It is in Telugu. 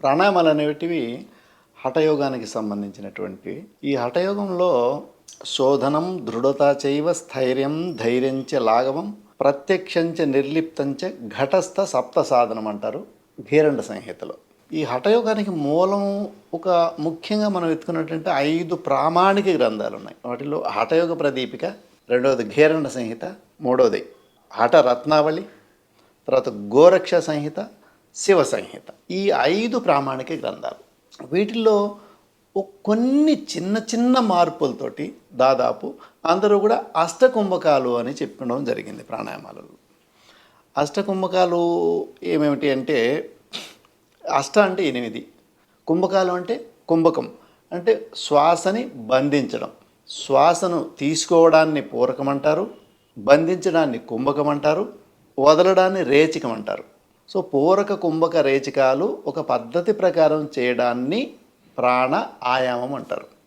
ప్రాణాయామాలు అనేటివి హఠయోగానికి సంబంధించినటువంటివి. ఈ హఠయోగంలో శోధనం దృఢత చైవ స్థైర్యం ధైర్యంచ లాఘవం ప్రత్యక్షంచ నిర్లిప్తంచ ఘటస్థ సప్త సాధనం అంటారు ఘేరండ సంహితలో. ఈ హఠయోగానికి మూలం ఒక ముఖ్యంగా మనం ఎత్తుకున్నటువంటి 5 ప్రామాణిక గ్రంథాలు ఉన్నాయి. వాటిలో హఠయోగ ప్రదీపిక, రెండవది ఘేరండ సంహిత, మూడవది హఠ రత్నావళి, తర్వాత గోరక్ష సంహిత, శివ సంహిత. ఈ 5 ప్రామాణిక గ్రంథాలు. వీటిల్లో కొన్ని చిన్న చిన్న మార్పులతోటి దాదాపు అందరూ కూడా అష్టకుంభకాలు అని చెప్పడం జరిగింది ప్రాణాయామాలలో. అష్టకుంభకాలు ఏమేమిటి అంటే, అష్ట అంటే 8, కుంభకాలు అంటే కుంభకం అంటే శ్వాసని బంధించడం. శ్వాసను తీసుకోవడాన్ని పూరకం అంటారు, బంధించడాన్ని కుంభకం అంటారు, వదలడాన్ని రేచకం అంటారు. సో పూరక కుంభక రేచకాలు ఒక పద్ధతి ప్రకారం చేయడాన్ని ప్రాణ ఆయామం అంటారు.